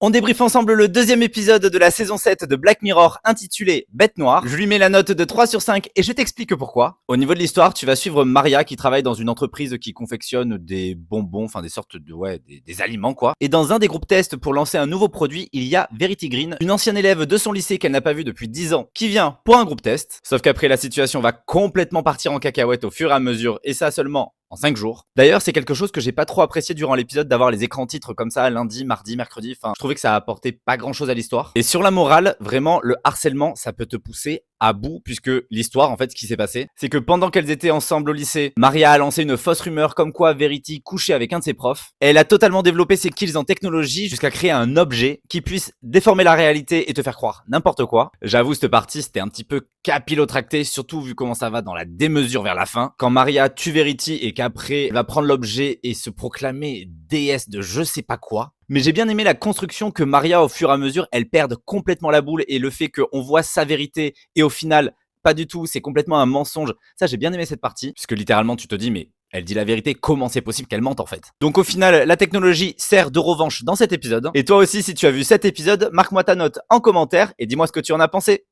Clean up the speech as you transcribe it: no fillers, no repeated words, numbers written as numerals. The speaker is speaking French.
On débriefe ensemble le deuxième épisode de la saison 7 de Black Mirror intitulé Bête Noire. Je lui mets la note de 3 sur 5 et je t'explique pourquoi. Au niveau de l'histoire, tu vas suivre Maria qui travaille dans une entreprise qui confectionne des bonbons, enfin des sortes de des aliments quoi. Et dans un des groupes tests pour lancer un nouveau produit, il y a Verity Green, une ancienne élève de son lycée qu'elle n'a pas vue depuis 10 ans, qui vient pour un groupe test. Sauf qu'après la situation va complètement partir en cacahuète au fur et à mesure et ça seulement en 5 jours. D'ailleurs, c'est quelque chose que j'ai pas trop apprécié durant l'épisode d'avoir les écrans titres comme ça lundi, mardi, mercredi. Enfin, je trouvais que ça apportait pas grand chose à l'histoire. Et sur la morale, vraiment, le harcèlement, ça peut te pousser à bout puisque l'histoire, en fait, ce qui s'est passé, c'est que pendant qu'elles étaient ensemble au lycée, Maria a lancé une fausse rumeur comme quoi Verity couchait avec un de ses profs. Elle a totalement développé ses skills en technologie jusqu'à créer un objet qui puisse déformer la réalité et te faire croire n'importe quoi. J'avoue, cette partie, c'était un petit peu capillotracté, surtout vu comment ça va dans la démesure vers la fin. Quand Maria tue Verity et qu'après, elle va prendre l'objet et se proclamer déesse de je sais pas quoi. Mais j'ai bien aimé la construction que Maria, au fur et à mesure, elle perde complètement la boule et le fait qu'on voit sa vérité et au final, pas du tout, c'est complètement un mensonge. Ça, j'ai bien aimé cette partie, puisque littéralement, tu te dis, mais elle dit la vérité, comment c'est possible qu'elle mente en fait? Donc au final, la technologie sert de revanche dans cet épisode. Et toi aussi, si tu as vu cet épisode, marque-moi ta note en commentaire et dis-moi ce que tu en as pensé.